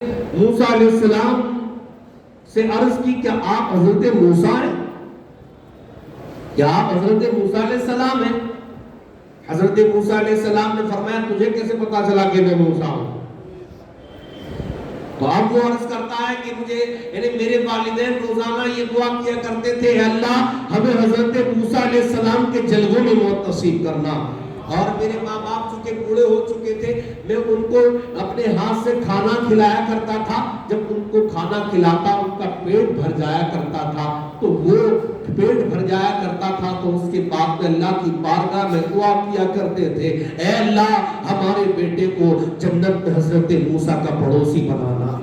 موسیٰ علیہ السلام سے عرض کی کہ آپ حضرت موسیٰ ہیں؟ کیا آپ حضرت موسیٰ علیہ السلام ہیں؟ حضرت موسیٰ علیہ السلام نے فرمایا تجھے کیسے پتا چلا کہ میں موسیٰ ہوں؟ تو اب وہ عرض کرتا ہے کہ مجھے یعنی میرے والدین روزانہ یہ دعا کیا کرتے تھے اے اللہ ہمیں حضرت موسیٰ علیہ السلام کے جلووں میں موت نصیب کرنا، اور میرے ماں باپ چونکہ بوڑھے ہو چکے تھے میں ان کو اپنے ہاتھ سے کھانا کھلایا کرتا تھا، جب ان کو کھانا کھلاتا ان کا پیٹ بھر جایا کرتا تھا تو وہ پیٹ بھر جایا کرتا تھا تو اس کے بعد میں اللہ کی بارگاہ میں دعا کیا کرتے تھے اے اللہ ہمارے بیٹے کو جنت میں حضرت موسیٰ کا پڑوسی بنانا۔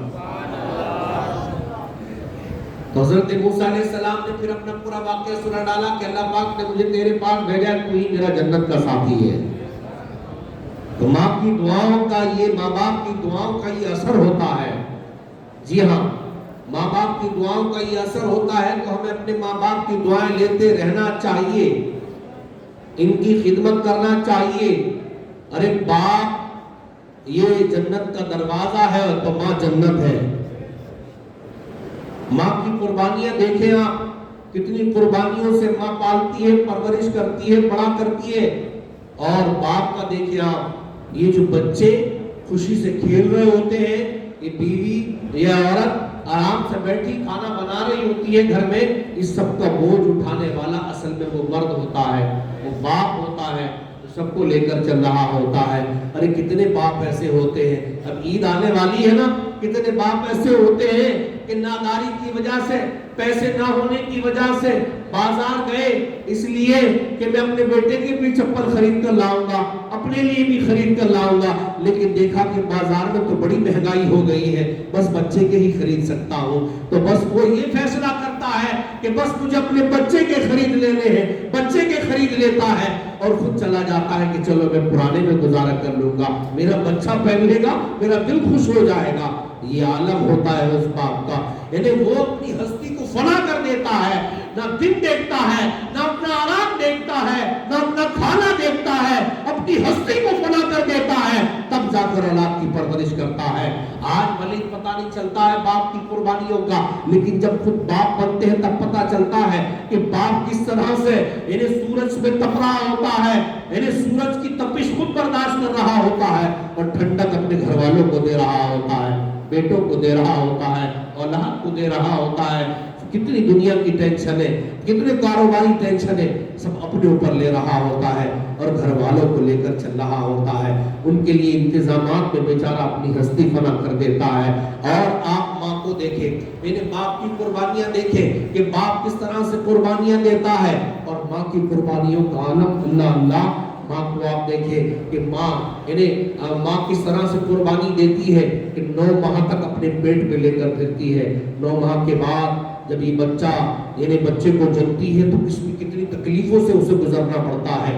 تو حضرت موسیٰ علیہ السلام نے پھر اپنا پورا واقعہ سنا ڈالا کہ اللہ پاک نے مجھے تیرے پاس بھیجا ہے، تو ہی میرا جنت کا ساتھی ہے۔ تو ماں کی دعاؤں کا یہ ماں باپ کی دعاؤں کا یہ اثر ہوتا ہے۔ جی ہاں، ماں باپ کی دعاؤں کا یہ اثر ہوتا ہے، تو ہمیں اپنے ماں باپ کی دعائیں لیتے رہنا چاہیے، ان کی خدمت کرنا چاہیے۔ ارے باپ یہ جنت کا دروازہ ہے تو ماں جنت ہے۔ ماں کی قربانیاں دیکھیں آپ، کتنی قربانیوں سے ماں پالتی ہے، پرورش کرتی ہے، بڑا کرتی ہے۔ اور باپ کا دیکھیں آپ، یہ جو بچے خوشی سے کھیل رہے ہوتے ہیں، یہ بیوی یہ عورت آرام سے بیٹھی کھانا بنا رہی ہوتی ہے گھر میں، اس سب کا بوجھ اٹھانے والا اصل میں وہ مرد ہوتا ہے، وہ باپ ہوتا ہے، سب کو لے کر چل رہا ہوتا ہے۔ ارے کتنے باپ ایسے ہوتے ہیں، اب عید آنے والی ہے نا، کتنے باپ ایسے ہوتے ہیں کہ ناداری کی وجہ سے، پیسے نہ ہونے کی وجہ سے بازار گئے اس لیے کہ میں اپنے بیٹے کی بھی چپل خرید کر لاؤں گا، اپنے لیے بھی خرید کر لاؤں گا، لیکن دیکھا کہ بازار میں تو بڑی مہنگائی ہو گئی ہے، بس بچے کے ہی خرید سکتا ہوں، تو بس وہ یہ فیصلہ کرتا ہے کہ بس مجھے اپنے بچے کے خرید لینے ہیں، بچے کے خرید لیتا ہے اور خود چلا جاتا ہے کہ چلو میں پرانے میں گزارا کر لوں گا، میرا بچہ پہن لے گا، میرا دل خوش ہو جائے گا۔ یہ عالم ہوتا ہے اس باپ کا، یعنی وہ اپنی ہستی کو فنا کر دیتا ہے، نہ دن دیکھتا ہے، نہ اپنا آرام دیکھتا ہے، نہ اپنا کھانا دیکھتا ہے، اپنی ہستی کو فنا کر دیتا ہے، تب جا کر اولاد کی پرورش کرتا ہے۔ آج بھلے پتہ نہیں چلتا ہے باپ کی قربانیوں کا، لیکن جب خود باپ بنتے ہیں تب پتہ چلتا ہے کہ باپ کس طرح سے یعنی سورج میں تپ رہا ہوتا ہے، یعنی سورج کی تپش خود برداشت کر رہا ہوتا ہے اور ٹھنڈک اپنے گھر والوں کو دے رہا ہوتا ہے، بیٹوں کو دے رہا ہوتا ہے، اولاد کو دے رہا ہوتا ہے۔ کتنی دنیا کی ٹینشن ہے، کتنے کاروباری ٹینشن ہے، سب اپنے اوپر لے رہا ہوتا ہے اور گھر والوں کو لے کر چل رہا ہوتا ہے، ان کے لیے انتظامات میں بیچارہ اپنی ہستی فنا کر دیتا ہے۔ اور آپ ماں کو دیکھیں، میرے باپ کی قربانیاں دیکھیں کہ باپ کس طرح سے قربانیاں دیتا ہے، اور ماں کی قربانیوں کا عالم اللہ اللہ۔ ماں کو آپ دیکھیں کہ ماں یعنی ماں کس طرح سے قربانی دیتی ہے کہ 9 ماہ تک اپنے پیٹ پہ لے کر پھرتی ہے، 9 ماہ کے بعد جب یہ بچہ یعنی بچے کو جنتی ہے تو کتنی تکلیفوں سے اسے گزرنا پڑتا ہے،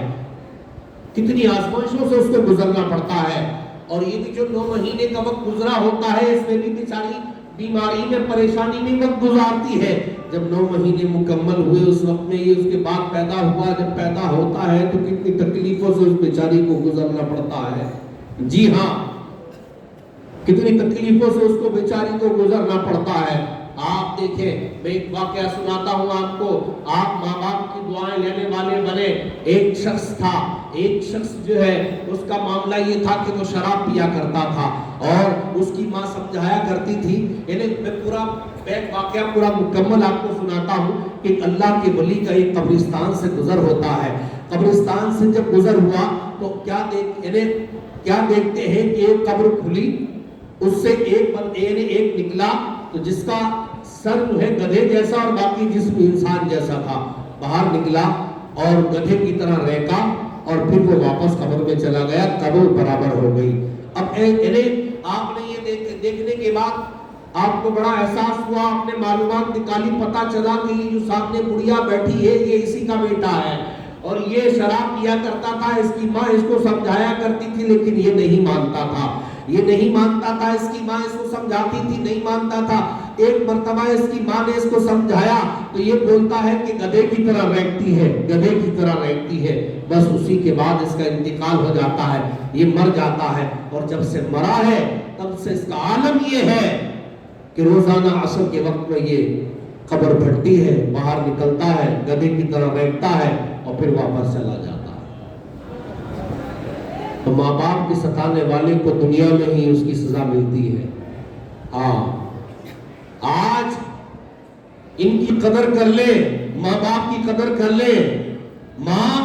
کتنی آزمائشوں سے اس کو گزرنا پڑتا ہے۔ اور یہ بھی جو 9 مہینے کا وقت گزرا ہوتا ہے اس میں بھی بیچاری بیماری میں پریشانی میں وقت گزارتی ہے۔ جب 9 مہینے مکمل ہوئے اس وقت میں یہ اس کے بعد پیدا ہوا، جب پیدا ہوتا ہے تو کتنی تکلیفوں سے اس بیچاری کو گزرنا پڑتا ہے۔ جی ہاں، کتنی تکلیفوں سے اس کو بیچاری کو گزرنا پڑتا ہے۔ آپ دیکھیں، میں ایک واقعہ سناتا ہوں آپ کو، آپ ماں باپ کی دعائیں لینے والے بنے۔ ایک شخص تھا، ایک شخص جو ہے اس کا معاملہ یہ تھا کہ وہ شراب پیا کرتا تھا اور اس کی ماں سمجھایا کرتی تھی، یعنی میں پورا ایک واقعہ پورا مکمل آپ کو سناتا ہوں کہ اللہ کے ولی کا ایک قبرستان سے گزر ہوتا ہے۔ قبرستان سے جب گزر ہوا تو کیا دیکھتے ہیں کہ ایک قبر کھلی، اس سے ایک بندے نے ایک نکلا تو جس کا سر جو ہے گدھے جیسا اور باقی جسم انسان جیسا تھا، باہر نکلا اور گدھے کی طرح رہکا اور پھر وہ واپس قبر میں چلا گیا، قبر برابر ہو گئی۔ اب آپ نے یہ دیکھنے کے بعد آپ کو بڑا احساس ہوا، آپ نے معلومات نکالی، پتا چلا کہ یہ جو سامنے بڑھیا بیٹھی ہے یہ اسی کا بیٹا ہے اور یہ شراب پیا کرتا تھا، اس کی ماں اس کو سمجھایا کرتی تھی لیکن یہ نہیں مانتا تھا۔ یہ نہیں مانتا تھا، اس کی ماں اس کو سمجھاتی تھی، نہیں مانتا تھا، ایک مرتبہ اس کی ماں نے اس کو سمجھایا تو یہ بولتا ہے کہ گدھے کی طرح رینگتی ہے، گدھے کی طرح رینگتی ہے، بس اسی کے بعد اس کا انتقال ہو جاتا ہے، یہ مر جاتا ہے، اور جب سے مرا ہے تب سے اس کا عالم یہ ہے کہ روزانہ عصر کے وقت میں یہ قبر پھٹتی ہے، باہر نکلتا ہے، گدھے کی طرح رینگتا ہے اور پھر واپس چلا جاتا ہے۔ تو ماں باپ کے ستانے والے کو دنیا میں ہی اس کی سزا ملتی ہے۔ آج ان کی قدر کر لے، ماں باپ کی قدر کر لے۔ ماں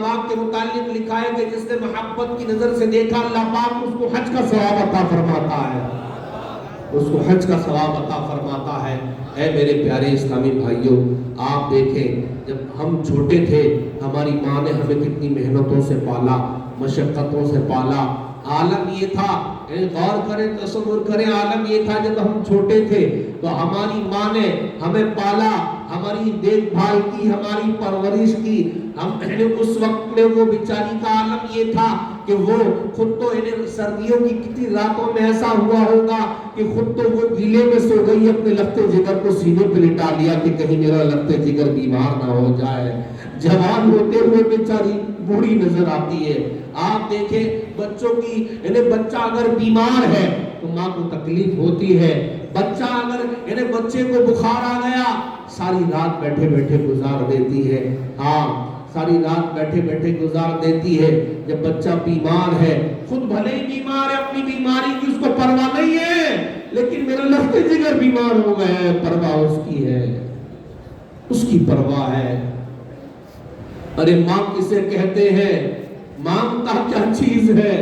باپ کے متعلق لکھا ہے کہ جس نے محبت کی نظر سے دیکھا، اللہ پاک اس کو حج کا ثواب عطا فرماتا ہے، اس کو حج کا ثواب عطا فرماتا ہے۔ اے میرے پیارے اسلامی بھائیوں، آپ دیکھیں جب ہم چھوٹے تھے ہماری ماں نے ہمیں کتنی محنتوں سے پالا، مشقتوں سے پالا۔ عالم یہ تھا، غور کریں، تصور کریں، عالم یہ تھا جب ہم چھوٹے تھے تو ہماری ماں نے ہمیں پالا، ہماری دیکھ بھال کی، ہماری پرورش کی۔ اس وقت میں وہ بیچاری کا عالم یہ تھا کہ وہ خود تو سردیوں کی کتنی راتوں میں ایسا ہوا ہوگا کہ خود تو وہ گیلے میں سو گئی، اپنے لختے جگر کو سینے پہ لٹا لیا کہ کہیں میرا لختے جگر بیمار نہ ہو جائے۔ جوان ہوتے ہوئے بیچاری بوڑھی نظر آتی ہے۔ آپ دیکھیں بچوں کی، بچہ اگر بیمار ہے تو ماں کو تکلیف ہوتی ہے، بچہ اگر بچے کو بخار آ گیا ساری رات بیٹھے بیٹھے گزار دیتی ہے، ساری رات بیٹھے بیٹھے گزار دیتی ہے۔ جب بچہ بیمار ہے، خود بھلے ہی بیمار ہے، اپنی بیماری کی اس کو پرواہ نہیں ہے، لیکن میرا لختے جگر بیمار ہو گیا ہے، پرواہ اس کی ہے، اس کی پرواہ ہے۔ ارے ماں کسے کہتے ہیں؟ مانگتا کیا چیز ہے؟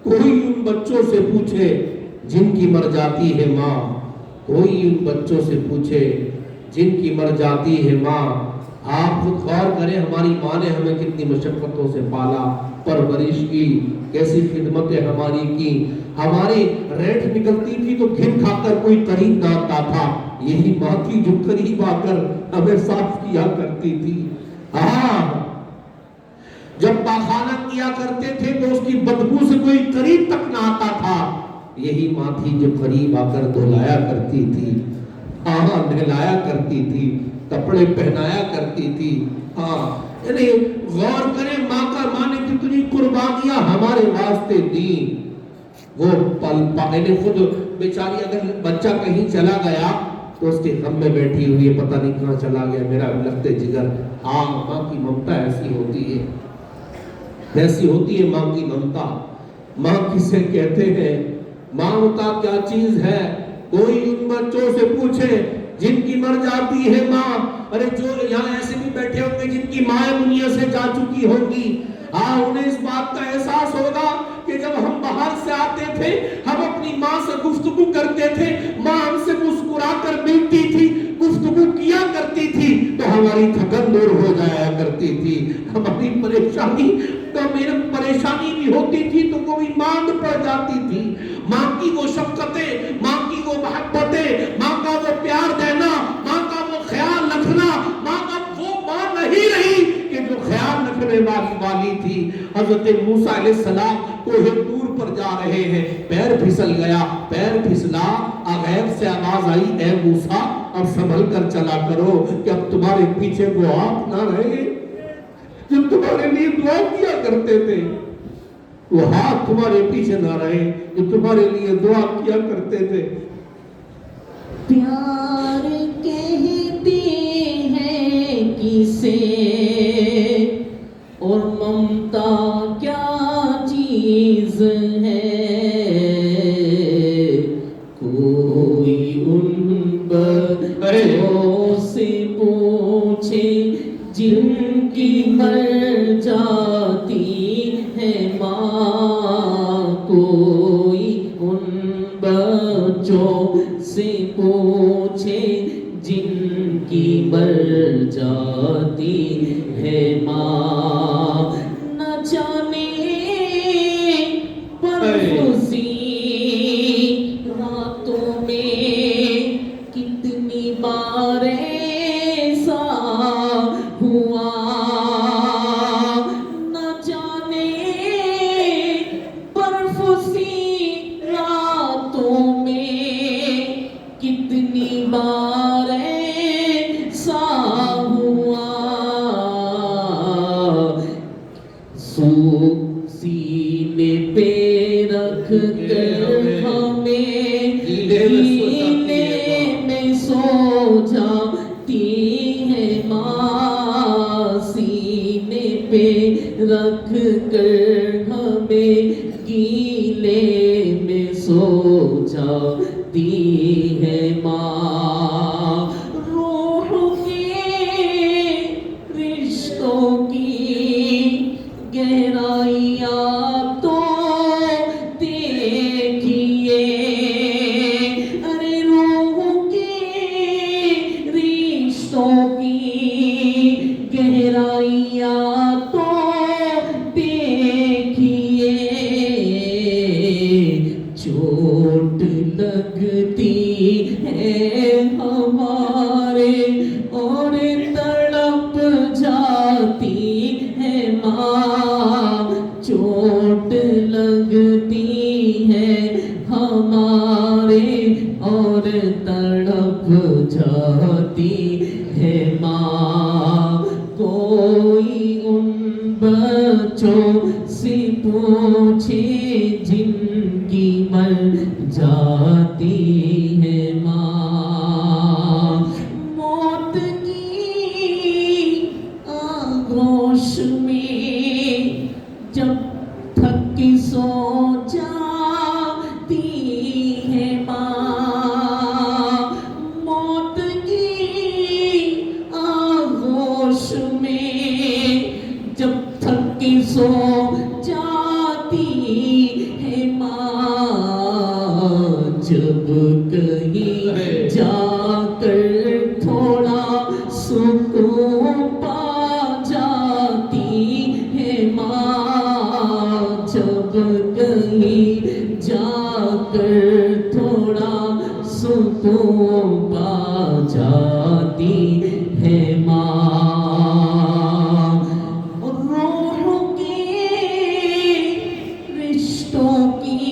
کوئی ان بچوں سے پوچھے جن کی مر جاتی ہے ماں، کوئی ان بچوں سے پوچھے جن کی مر جاتی ہے ماں۔ آپ خود غور کریں، ہماری ماں نے ہمیں کتنی مشقتوں سے پالا، پرورش کی، کیسی خدمتیں ہماری کی۔ ہماری ریٹھ نکلتی تھی تو گھن کھا کر کوئی قریب نہ آتا تھا، یہی ماں تھی جو قریب آ کر ہمیں صاف کیا کرتی تھی۔ جب پاخانہ کیا کرتے تھے تو اس کی بدبو سے کوئی قریب تک نہ آتا تھا، یہی ماں تھی جو قریب آ کر دھلایا کرتی تھی، نہلایا کرتی تھی، کپڑے پہنایا کرتی تھی۔ غور کریں ماں نے کتنی قربانیاں ہمارے واسطے دی۔ وہ خود بیچاری اگر بچہ کہیں چلا گیا تو اس کے غم میں بیٹھی ہوئی ہے، پتہ نہیں کہاں چلا گیا میرا لختے جگر۔ ماں کی ممتا ایسی ہوتی ہے، ایسی ہوتی ہے ماں کی ممتا۔ ماں کسے کہتے ہیں؟ مانگتا کیا چیز ہے؟ کوئی ان بچوں سے پوچھے جن کی مر جاتی ہے ماں۔ ارے جو یہاں ایسے بھی بیٹھے ہوں گے جن کی مائیں دنیا سے جا چکی ہوگی، انہیں اس بات کا احساس ہوگا کہ جب ہم باہر سے آتے تھے، ہم اپنی ماں سے گفتگو کرتے تھے، ماں ہم سے مسکرا کر ملتی تھی، گفتگو کیا کرتی تھی تو ہماری تھکن دور ہو جایا کرتی تھی، ہماری پریشانی بھی ہوتی تھی تو کوئی ماند پڑ جاتی تھی۔ ماں کی وہ شفقتیں، ماں کی وہ محبتیں، ماں کا وہ پیار دینا، ماں کا وہ خیال رکھنا، ماں کا وہ ماں نہیں رہی کہ جو خیال رکھنے والی تھی۔ حضرت موسیٰ علیہ السلام کوہ طور پر جا رہے ہیں، پیر پھسل گیا، پیر پھسلا، غیب سے آواز آئی، اے موسیٰ اب سنبھل کر چلا کرو کہ اب تمہارے پیچھے وہ آپ نہ رہے جو تمہارے لیے دعا کیا کرتے تھے، وہ ہاتھ تمہارے پیچھے نہ رہے جو تمہارے لیے دعا کیا کرتے تھے۔ پیار کہتے ہیں کسے اور ممتا کیا چیز ہے، کوئی ان بچوں سے پوچھے جن کی مر جاتی ہے ماں، کوئی ان بچوں سے پوچھے جن کی مر جاتی ہے ماں، نہ جانے پرخوشی راتوں میں کتنی بار ایسا ہوا، نہ جانے پرخوشی سینے میں سو جاتی ہے ماں، سینے پہ رکھ کر ہمیں گیلے میں سو جاتی ہے ماں، روح کے رشتوں کی گہرائیاں تو دیکھیے، ارے روح کے رشتوں کی گہرائیاں تو دیکھیے، چوٹ لگتی ہے ہمارے اور تڑپ جاتی ہے ماں، چوٹ لگتی ہے ہمارے اور تڑپ جاتی ہے ماں، کوئی ان بچوں سے پوچھے جن کی مر جاتی ہے ماں، موت کی آغوش میں جب تھک سو جاتی ہے ماں، موت کی آغوش میں جب تھک سو جاتی ہے ماں، جب کہیں جا کر تھوڑا سکون پا جاتی ہے ماں، جب کہیں جا کر تھوڑا سکون پا جاتی ہے ماں، روح کے رشتوں کی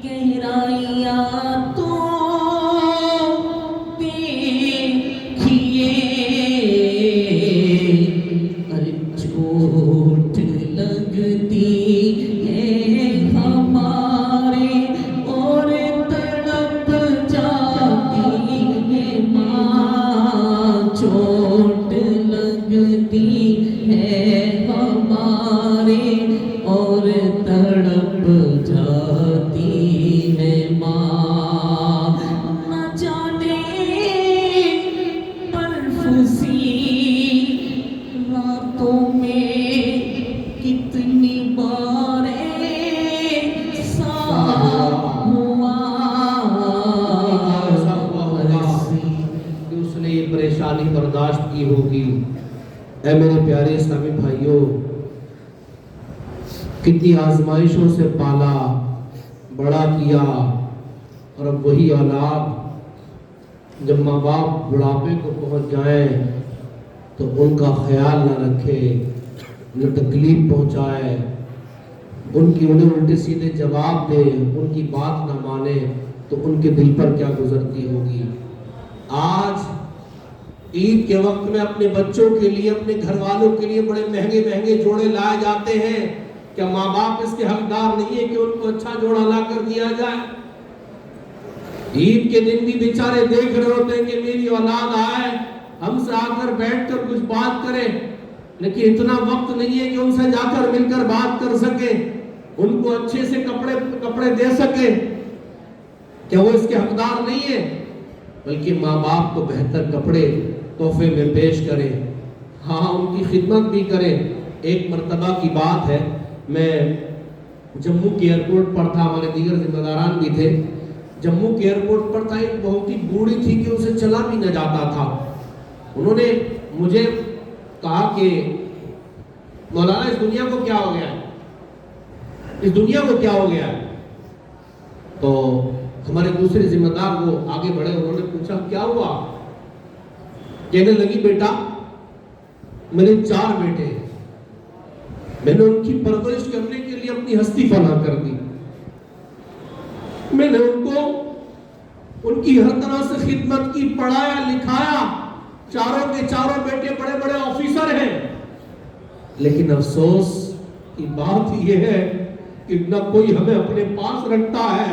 گہرائیاں تو دیکھیے، ارے چوٹ لگتی ہے ہمارے اور تڑپ جاتی ہے ماں، چوٹ لگتی ہے ہمارے اور تڑپ جاتی ہے ماں، نہ جانے برف سی راتوں میں کتنی بار ایسا ہوا، ایسا ہوا ہوگا کہ اس نے یہ پریشانی برداشت کی ہوگی۔ اے میرے پیارے اسلامی بھائیوں، کتنی آزمائشوں سے پالا بڑا کیا، اور اب وہی اولاد جب ماں باپ بڑھاپے کو پہنچ جائیں تو ان کا خیال نہ رکھے، انہیں تکلیف پہنچائے، انہیں الٹے سیدھے جواب دے، ان کی بات نہ مانے، تو ان کے دل پر کیا گزرتی ہوگی۔ آج عید کے وقت میں اپنے بچوں کے لیے، اپنے گھر والوں کے لیے بڑے مہنگے مہنگے جوڑے لائے جاتے ہیں، کیا ماں باپ اس کے حقدار نہیں ہے کہ ان کو اچھا جوڑا لا کر دیا جائے؟ عید کے دن بھی بیچارے دیکھ رہے ہوتے ہیں کہ میری اولاد آئے، ہم سے آ کر بیٹھ کر کچھ بات کرے، لیکن اتنا وقت نہیں ہے کہ ان سے جا کر مل کر بات کر سکے، ان کو اچھے سے کپڑے دے سکے۔ کیا وہ اس کے حقدار نہیں ہے؟ بلکہ ماں باپ کو بہتر کپڑے تحفے میں پیش کریں، ہاں ان کی خدمت بھی کریں۔ ایک مرتبہ کی بات ہے، میں جموں کے ایئرپورٹ پر تھا، ہمارے دیگر ذمہ داران بھی تھے، جموں کے ایئرپورٹ پر تھا، ایک بہت ہی بوڑھی تھی کہ اسے چلا بھی نہ جاتا تھا۔ انہوں نے مجھے کہا کہ مولانا اس دنیا کو کیا ہو گیا ہے، اس دنیا کو کیا ہو گیا ہے؟ تو ہمارے دوسرے ذمہ دار وہ آگے بڑھے، انہوں نے پوچھا کیا ہوا؟ کہنے لگی بیٹا میرے 4 بیٹے ہیں، میں نے ان کی پرورش کرنے کے لیے اپنی ہستی فنا کر دی، میں نے ان کو ان کی ہر طرح سے خدمت کی، پڑھایا لکھایا، چاروں کے چاروں بیٹے بڑے بڑے آفیسر ہیں، لیکن افسوس کی بات یہ ہے کہ نہ کوئی ہمیں اپنے پاس رکھتا ہے،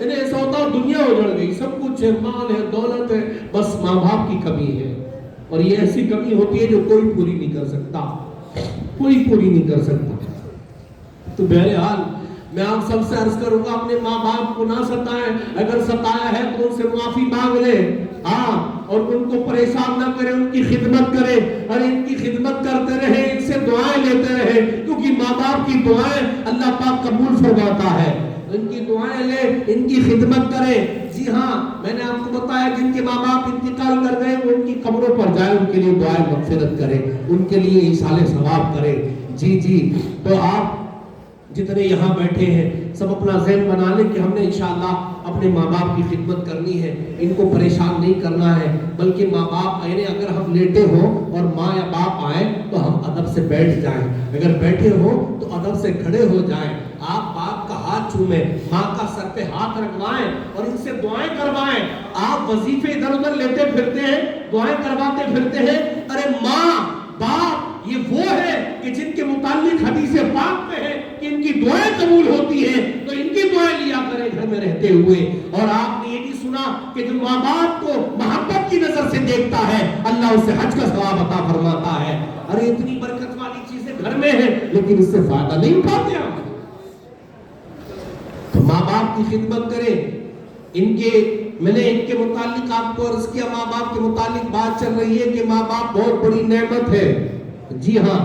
انہیں ایسا ہوتا ہے دنیا اجڑ گئی، سب کچھ ہے، مال ہے، دولت ہے، بس ماں باپ کی کمی ہے، اور یہ ایسی کمی ہوتی ہے جو کوئی پوری نہیں کر سکتا، کوئی پوری نہیں کر سکتا۔ تو بہرحال میں آپ سب سے عرض کروں گا اپنے ماں باپ کو نہ ستائیں، اگر ستایا ہے تو ان سے معافی مانگ لے، اور ان کو پریشان نہ کرے، ان کی خدمت کرے، اور ان کی خدمت کرتے رہے، ان سے دعائیں لیتے رہے، کیونکہ ماں باپ کی دعائیں اللہ پاک قبول فرماتا ہے۔ ان کی دعائیں لے، ان کی خدمت کرے۔ جی ہاں، میں نے آپ کو بتایا جن کے ماں باپ انتقال کر گئے وہ ان کی قبروں پر جائے، ان کے لیے دعائیں مغفرت کرے، ان کے لیے ایصال ثواب کرے۔ جی تو آپ جتنے یہاں بیٹھے ہیں سب اپنا ذہن بنا لیں کہ ہم نے انشاءاللہ اپنے ماں باپ کی خدمت کرنی ہے، ان کو پریشان نہیں کرنا ہے، بلکہ ماں باپ آئے اگر ہم لیٹے ہوں اور ماں یا باپ آئیں تو ہم ادب سے بیٹھ جائیں، اگر بیٹھے ہوں تو ادب سے کھڑے ہو جائیں، آپ باپ کا ہاتھ چومیں، ماں کا سر پہ ہاتھ رکھوائیں اور ان سے دعائیں کروائیں۔ آپ وظیفے ادھر ادھر لیتے پھرتے ہیں، دعائیں کرواتے پھرتے ہیں، ارے ماں باپ یہ وہ ہے کہ جن کے متعلق حدیث پاک میں ہے کہ ان کی دعائیں قبول ہوتی ہیں، تو ان کی دعائیں لیا کریں گھر میں رہتے ہوئے۔ اور آپ نے یہ بھی سنا کہ جو ماں باپ کو محبت کی نظر سے دیکھتا ہے اللہ اسے حج کا ثواب عطا فرماتا ہے۔ ارے اتنی برکت والی چیزیں گھر میں ہیں لیکن اس سے فائدہ نہیں اٹھاتے ہم۔ تو ماں باپ کی خدمت کریں، میں نے ان کے متعلق آپ کو عرض کیا، ماں باپ کے متعلق بات چل رہی ہے کہ ماں باپ بہت بڑی نعمت ہے۔ جی ہاں،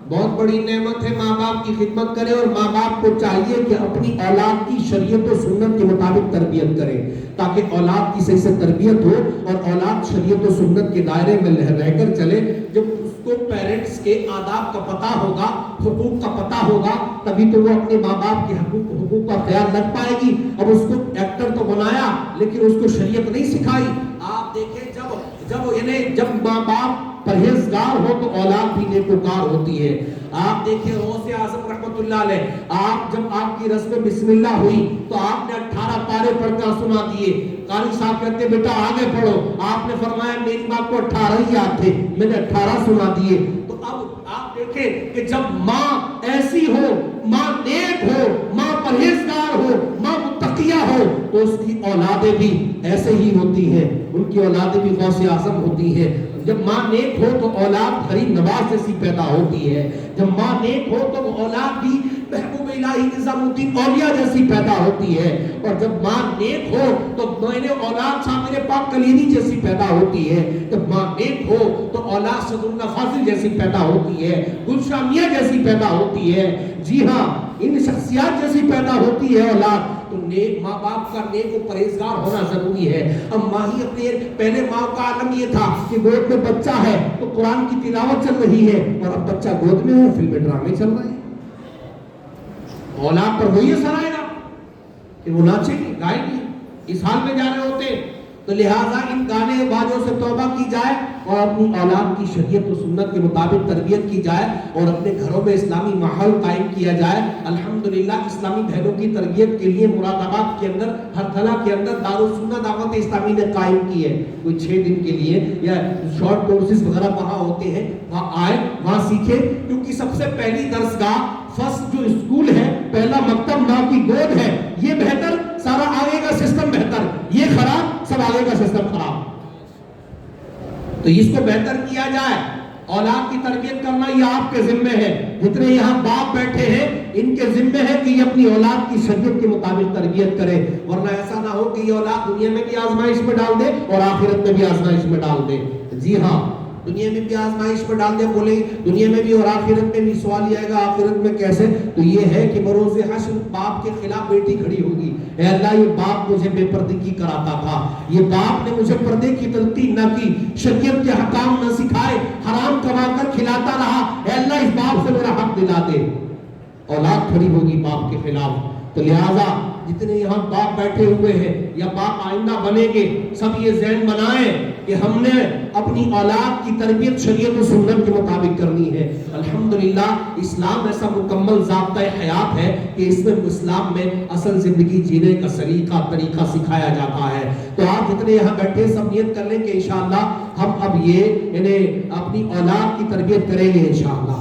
بہت بڑی نعمت ہے، ماں باپ کی خدمت کرے، اور ماں باپ کو چاہیے کہ اپنی اولاد کی شریعت و سنت کے مطابق تربیت کرے، تاکہ اولاد کی صحیح سے تربیت ہو اور اولاد شریعت و سنت کے دائرے میں رہ کر چلے۔ جب اس کو پیرنٹس کے آداب کا پتہ ہوگا، حقوق کا پتہ ہوگا، تبھی تو وہ اپنے ماں باپ کے حقوق کا خیال رکھ پائے گی۔ اب اس کو ایکٹر تو بنایا لیکن اس کو شریعت نہیں سکھائی۔ آپ دیکھیں جب ماں باپ پرہیزگار ہو تو اولاد بھی نیکوکار ہوتی ہے۔ آپ دیکھیں غوث اعظم رحمت اللہ علیہ، جب آپ کی رسم بسم اللہ ہوئی تو آپ نے 18 پارے پڑھ کر سنا دیے۔ قاری صاحب کہتے بیٹا آگے پڑھو، آپ نے فرمایا میری ماں کو 18 ہی یاد تھے، میں نے 18 سنا دیے۔ تو اب آپ دیکھیں کہ جب ماں ایسی ہو، ماں نیک ہو، ماں پرہیزگار ہو، ماں متقیہ ہو، تو اس کی اولادیں بھی ایسے ہی ہوتی ہیں، ان کی اولادیں بھی غوث اعظم ہوتی ہیں۔ جب ماں نیک ہو تو اولاد غریب نواز جیسی پیدا ہوتی ہے، جب ماں نیک ہو تو اولاد بھی محبوب الہی نظام الدین اولیاء جیسی پیدا ہوتی ہے، اور جب ماں نیک ہو تو اولاد شامل پاک کلینی جیسی پیدا ہوتی ہے، جب ماں نیک ہو تو اولاد صدر فاضل جیسی پیدا ہوتی ہے، گلشاہ میاں جیسی پیدا ہوتی ہے۔ جی ہاں، ان شخصیات جیسی پیدا ہوتی ہے اولاد۔ تو نیک ماں باپ کا نیک و پرہیزگار ہونا ضروری ہے۔ اب ماں ہی اپنے پہلے ماں کا عالم یہ تھا کہ گود میں بچہ ہے تو قرآن کی تلاوت چل رہی ہے، اور اب بچہ گود میں ہے فلم ڈرامے چل رہے ہیں۔ اولاد پر وہی اثر آئے گا کہ وہ ناچے گی گائے گی، اس حال میں جا رہے ہوتے۔ تو لہٰذا ان گانے بازوں سے توبہ کی جائے اور اپنی اولاد کی شریعت و سنت کے مطابق تربیت کی جائے، اور اپنے گھروں میں اسلامی ماحول قائم کیا جائے۔ الحمدللہ اسلامی بہنوں کی تربیت کے لیے مراد آباد کے اندر ہرتھلا کے اندر دارالسنہ دعوت اسلامی نے قائم کی ہے، کوئی 6 دن کے لیے یا شارٹ کورسز وغیرہ وہاں ہوتے ہیں، وہاں آئے وہاں سیکھے، کیونکہ سب سے پہلی درسگاہ فرسٹ جو اسکول ہے، پہلا مکتب ماں کی گود ہے۔ یہ بہتر، سارا آگے کا سسٹم بہتر، یہ خراب، سب آگے کا سسٹم خراب۔ تو اس کو بہتر کیا جائے، اولاد کی تربیت کرنا یہ آپ کے ذمہ ہے۔ جتنے یہاں باپ بیٹھے ہیں ان کے ذمہ ہے کہ یہ اپنی اولاد کی شریعت کے مطابق تربیت کرے، ورنہ ایسا نہ ہو کہ یہ اولاد دنیا میں بھی آزمائش میں ڈال دے اور آخرت میں بھی آزمائش میں ڈال دے۔ جی ہاں، دنیا میں بھی آزمائش میں ڈال دے، بولے دنیا میں بھی اور آخرت میں بھی۔ سوال یہ آئے گا آخرت میں کیسے؟ تو یہ ہے کہ بروز حشر باپ کے خلاف بیٹی کھڑی ہوگی، اے اللہ یہ باپ مجھے بے پردگی کراتا تھا، یہ باپ نے مجھے پردے کی تلقین نہ کی، شریعت کے حکام نہ سکھائے، حرام کما کر کھلاتا رہا، اے اللہ اس باپ سے میرا حق دلا دے۔ اولاد کھڑی ہوگی باپ کے خلاف۔ تو لہٰذا جتنے یہاں باپ بیٹھے ہوئے ہیں یا باپ آئندہ بنیں گے، سب یہ ذہن بنائیں کہ ہم نے اپنی اولاد کی تربیت شریعت و سنت کے مطابق کرنی ہے۔ الحمدللہ اسلام ایسا مکمل ضابطۂ حیات ہے کہ اس میں اسلام میں اصل زندگی جینے کا طریقہ سکھایا جاتا ہے۔ تو آپ جتنے یہاں بیٹھے سب نیت کر لیں کہ انشاءاللہ ہم اب یہ اپنی اولاد کی تربیت کریں گے انشاءاللہ۔